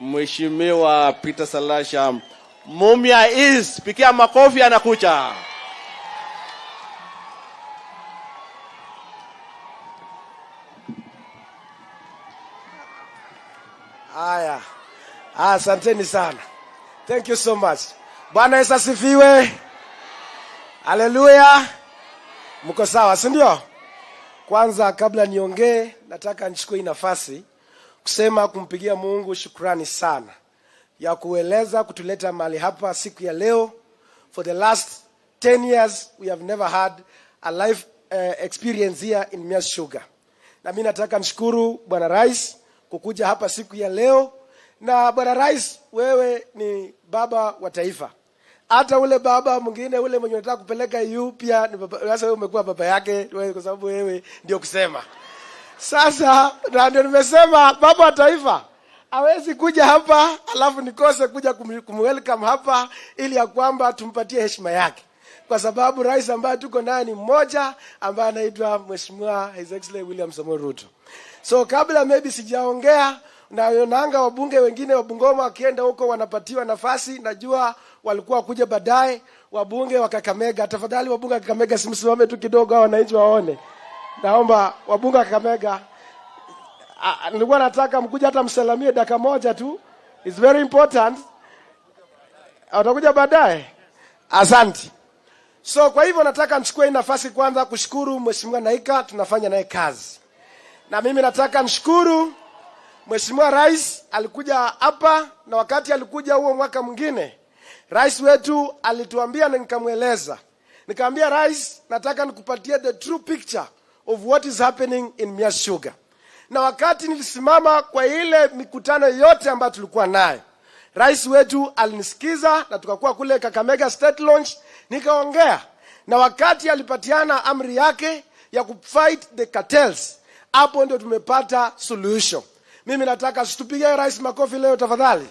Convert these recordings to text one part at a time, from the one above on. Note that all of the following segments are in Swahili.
Mheshimiwa Peter Salasha, Mumia East, pikia makofi anakuja. Haya. Asanteni sana. Thank you so much. Bwana Yesu asifiwe. Haleluya. Mko sawa, si ndio? Kwanza kabla niongee, nataka nichukue nafasi kusema kumpigia Mungu shukrani sana ya kueleza kutuleta mahali hapa siku ya leo. For the last 10 years we have never had a life experience here in Mias Sugar. Na mimi nataka nishukuru Bwana Rais kukuja hapa siku ya leo. Na Bwana Rais, wewe ni baba wa taifa. Hata ule baba mwingine ule mwenye unataka kupeleka EU pia ni baba. Sasa wewe umekuwa baba yake kwa sababu wewe ndio kusema. Sasa ndio nimesema baba wa taifa hawezi kuja hapa alafu nikose kuja kumwelcome hapa ili ya kwamba tumpatie heshima yake. Kwa sababu rais ambaye tuko naye ni mmoja ambaye anaitwa Mheshimiwa His Excellency William Samoei Ruto. So kabla maybe sijaongea na yonanga wabunge wengine wa Bungoma wakienda huko wanapatiwa nafasi, najua walikuwa kuja baadaye wabunge wa Kakamega. Tafadhali wabunge wa Kakamega simsimame tu kidogo hao wananchi waone. Naomba wabunge wa Kakamega, nilikuwa nataka mkuja hata msalamie dakika moja tu. It's very important. Utakuja baadaye. Asante. So kwa hivyo nataka nichukue nafasi kwanza kushukuru Mheshimiwa Naika, tunafanya naye kazi. Na mimi nataka nishukuru Mheshimiwa Rais alikuja hapa, na wakati alikuja huo mwaka mwingine Rais wetu alituambia na nikamueleza. Nikamwambia Rais, nataka nikupatie the true picture of what is happening in Mias Sugar. Na wakati nilisimama kwa ile mikutano yote ambayo tulikuwa nayo, Rais wetu alinisikiza na tukakuwa kule Kakamega State Launch nikaongea. Na wakati alipatiana amri yake ya kufight the cartels, hapo ndio tumepata solution. Mimi nataka situpigie Rais makofi leo tafadhali.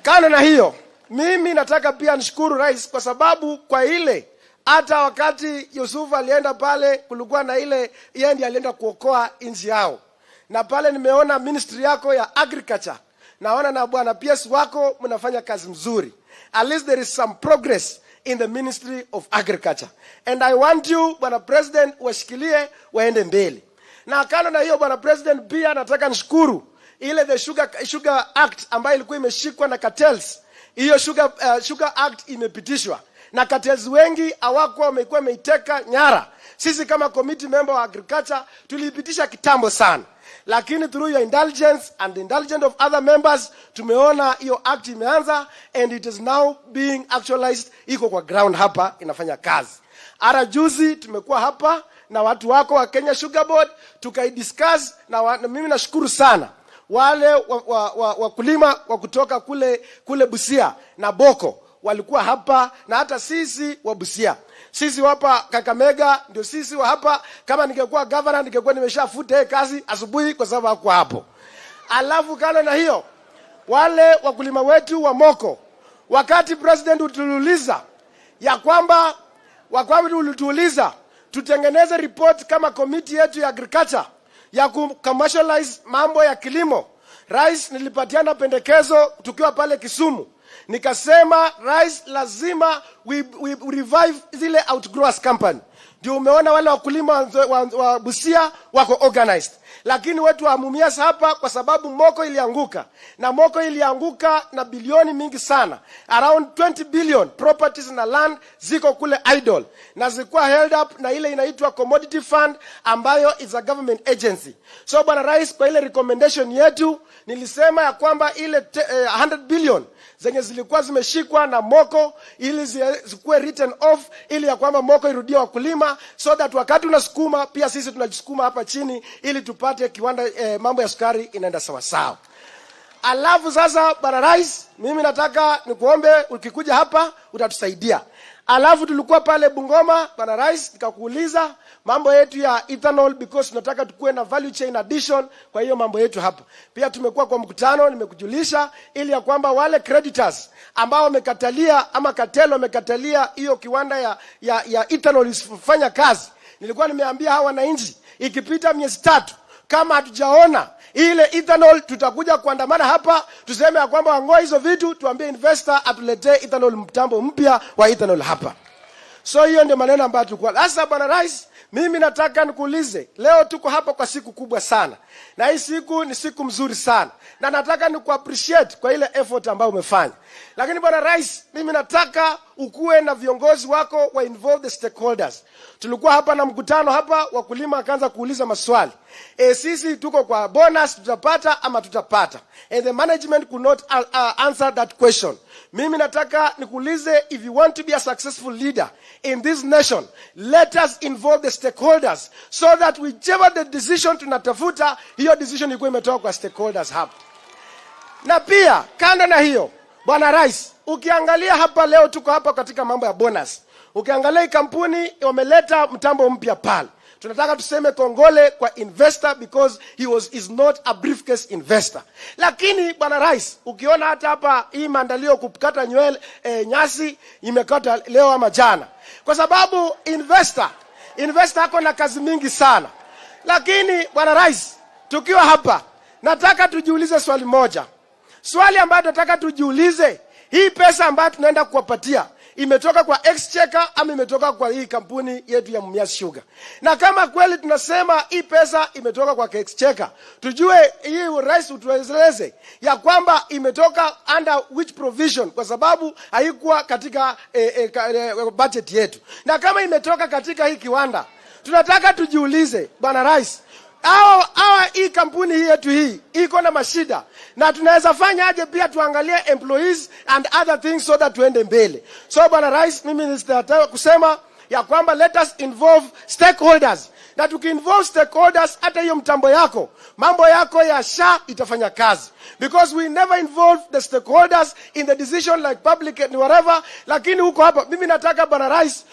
Kana na hiyo, mimi nataka pia nishukuru Rais kwa sababu kwa ile hata wakati Yusuf alienda pale kulikuwa na ile yeye alienda kuokoa nchi yao. Na pale nimeona ministry yako ya agriculture. Naona na bwana PS wako mnafanya kazi mzuri. At least there is some progress in the Ministry of Agriculture. And I want you, Bwana President, washikilie waende mbele. Na kando na hiyo Bwana President, pia nataka nishukuru ile the Sugar Act ambayo ilikuwa imeshikwa na cartels. Hiyo Sugar Act imepitishwa. Na cartels wengi hawakuwa wamekuwa wameiteka nyara. Sisi kama committee member wa agriculture tulipitisha kitambo sana. Lakini through your indulgence and the indulgence of other members, tumeona hiyo act imeanza and it is now being actualized, iko kwa ground hapa inafanya kazi. Ara juzi tumekuwa hapa na watu wako wa Kenya Sugar Board, tukaidiscuss na mimi nashukuru sana. Wale wakulima wa kutoka kule Busia na Boko walikuwa hapa na hata sisi wa Busia. Sisi hapa Kakamega ndio sisi wa hapa. Kama ningekuwa governor ningekuwa nimeshafuta kazi asubuhi kwa sababu hakuwa hapo. Alafu kana na hiyo wale wakulima wetu wa Moko, wakati president utuuliza ya kwamba ulituuliza tutengeneze report kama committee yetu ya agriculture ya commercialize mambo ya kilimo, Rais nilipatiana pendekezo tukiwa pale Kisumu. Nikasema Rais lazima we revive zile outgrowers company. Ndio umeona wale wakulima wa Busia wako organized. Lakini wetu wa Mumias hapa kwa sababu Moko ilianguka. Na Moko ilianguka na bilioni mingi sana. Around 20 billion properties na land ziko kule idle. Na zilikuwa held up na ile inaitwa Commodity Fund ambayo is a government agency. So Bwana Rais, kwa ile recommendation yetu nilisema ya kwamba ile 100 billion zenye zilikuwa zimeshikwa na Moko ili zikuwe written off ili ya kwamba Moko irudie wakulima, so that wakati unasukuma pia sisi tunajisukuma hapa chini ili tupate kiwanda mambo ya sukari inaenda sawa sawa. Alafu sasa Bwana Rais, mimi nataka nikuombe ukikuja hapa utatusaidia. Alafu tulikuwa pale Bungoma Bwana Rais, nikakuuliza mambo yetu ya ethanol because tunataka tukue na value chain addition kwa hiyo mambo yetu hapa. Pia tumekuwa kwa mkutano nimekujulisha ili ya kwamba wale creditors ambao wamekatalia ama cartel wamekatalia hiyo kiwanda ya ethanol isifanye kazi. Nilikuwa nimeambia hawa wananchi ikipita miezi 3 kama hatujaona ile ethanol, tutakuja kuandamana hapa tuseme ya kwamba wangoa hizo vitu, tuambie investor atuletee ethanol, mtambo mpya wa ethanol hapa. So hiyo ndio maneno ambayo tulikuwa. Sasa bwana rais, mimi nataka nikuulize, leo tuko hapa kwa siku kubwa sana. Na hii siku ni siku mzuri sana. Na nataka appreciate kwa ile effort ambayo umefanya. Lakini bwana rais, mimi nataka ukue na viongozi wako wa involve the stakeholders. Tulikuwa hapa na mkutano hapa, wakulima akaanza kuuliza maswali. Sisi tuko kwa bonus, tutapata ama tutapata? And the management could not answer that question. Mimi nataka nikuulize, if you want to be a successful leader in this nation, let us involve the stakeholders so that whichever the decision tunatafuta, hiyo decision ikuwe imetoka kwa stakeholders hapa. Na pia kando na hiyo, bwana rais, ukiangalia hapa leo tuko hapa katika mambo ya bonus. Ukiangalia hii kampuni wameleta mtambo mpya pale. Tunataka tuseme kongole kwa investor because is not a briefcase investor. Lakini bwana rais, ukiona hata hapa hii maandalio kukata nywele nyasi imekata leo ama jana. Kwa sababu investor ako na kazi mingi sana. Lakini bwana rais, tukiwa hapa nataka tujiulize swali moja. Swali ambalo nataka tujiulize, hii pesa ambayo tunaenda kuwapatia imetoka kwa exchequer ama imetoka kwa hii kampuni yetu ya Mumias Sugar? Na kama kweli tunasema hii pesa imetoka kwa exchequer, tujue hii rais utueleze ya kwamba imetoka under which provision, kwa sababu haikuwa katika budget yetu. Na kama imetoka katika hii kiwanda, tunataka tujiulize bwana rais, hii kampuni hii yetu hii iko na mashida, na tunaweza fanya aje pia tuangalie employees and other things so that tuende mbele. So bwana rais, mimi nataka kusema ya kwamba let us involve stakeholders. Na tukiinvolve stakeholders, hata hiyo mtambo yako, mambo yako ya SHA itafanya kazi. Because we never involve the stakeholders in the decision like public and whatever. Lakini huko hapa, mimi nataka bwana rais,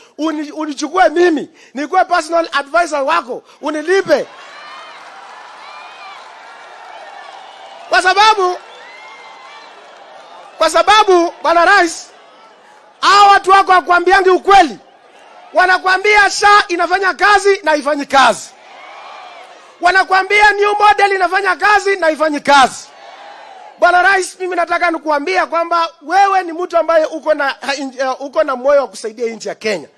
unichukue mimi, nikuwe personal advisor wako, unilipe. Kwa sababu bwana rais, hao watu wako hawakuambiangi ukweli. Wanakuambia SHA inafanya kazi na haifanyi kazi. Wanakuambia new model inafanya kazi na haifanyi kazi. Bwana rais, mimi nataka nikuambia kwamba wewe ni mtu ambaye uko na moyo wa kusaidia nchi ya Kenya.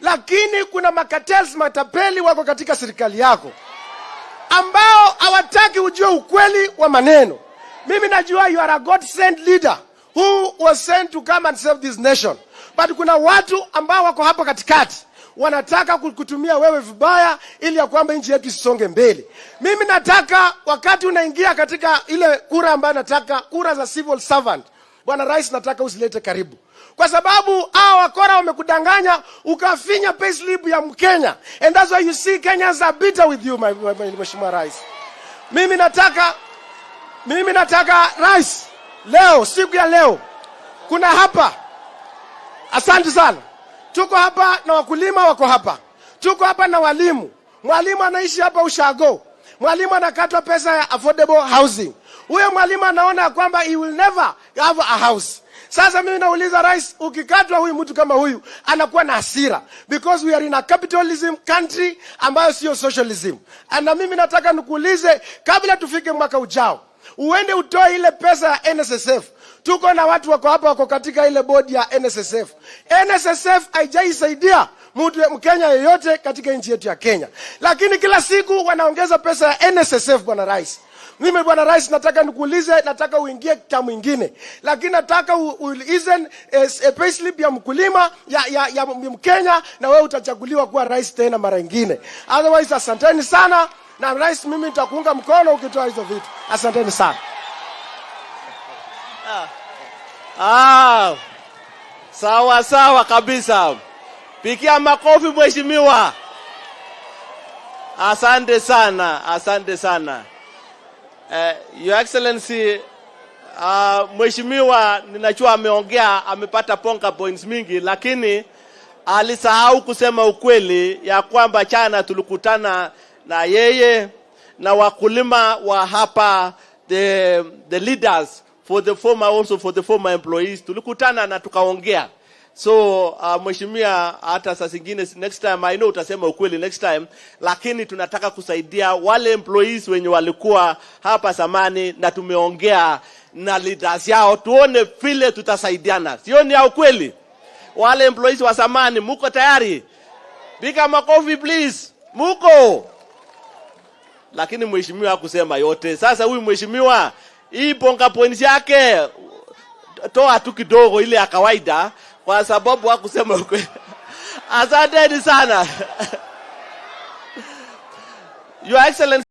Lakini kuna makatels, matapeli wako katika serikali yako ambao hawataki ujue ukweli wa maneno. Mimi najua you are a God sent leader who was sent to come and save this nation. But kuna watu ambao wako hapa katikati wanataka kukutumia wewe vibaya ili ya kwamba nchi yetu isonge mbele. Mimi nataka wakati unaingia katika ile kura ambayo nataka, kura za civil servant, bwana rais, nataka usilete karibu. Kwa sababu hao wakora wamekudanganya ukafinya payslip ya Mkenya. And that's why you see Kenyans are bitter with you, Mheshimiwa Rais. Mimi nataka rais, leo, siku ya leo, kuna hapa, asante sana, tuko hapa na wakulima wako hapa. Tuko hapa na walimu. Mwalimu anaishi hapa Ushago. Mwalimu anakatwa pesa ya affordable housing. Huyo mwalimu anaona kwamba he will never have a house. Sasa mimi nauliza rais, ukikatwa huyu mtu kama huyu anakuwa na hasira, because we are in a capitalism country ambayo sio socialism. Na mimi nataka nikuulize, kabla tufike mwaka ujao, uende utoe ile pesa ya NSSF. Tuko na watu wako hapa, wako katika ile bodi ya NSSF. NSSF haijaisaidia mtu Mkenya yeyote katika nchi yetu ya Kenya. Lakini kila siku wanaongeza pesa ya NSSF bwana rais. Mimi bwana rais, nataka nikuulize, nataka uingie kita mwingine. Lakini nataka ulizen payslip ya mkulima ya Mkenya, na wewe utachaguliwa kuwa rais tena mara nyingine. Otherwise, asanteni sana. Na rais, mimi nitakuunga mkono ukitoa hizo vitu. Asanteni sana. Sawa kabisa. Pikia makofi mheshimiwa. Asante sana. Your Excellency, mheshimiwa ninajua ameongea, amepata ponga points mingi, lakini alisahau kusema ukweli ya kwamba jana tulikutana na yeye na wakulima wa hapa, the leaders for the former employees. Tulikutana na tukaongea. So mheshimiwa, hata saa zingine next time I know utasema ukweli next time, lakini tunataka kusaidia wale employees wenye walikuwa hapa zamani, na tumeongea na leaders yao tuone vile tutasaidiana. Sio ni ukweli? Wale employees wa zamani, muko tayari? Piga makofi please. Muko? Lakini mheshimiwa hakusema yote. Sasa huyu mheshimiwa, hii bonga points yake toa tu kidogo ile ya kawaida, kwa sababu hakusema ukweli. Asanteni sana. Your Excellency.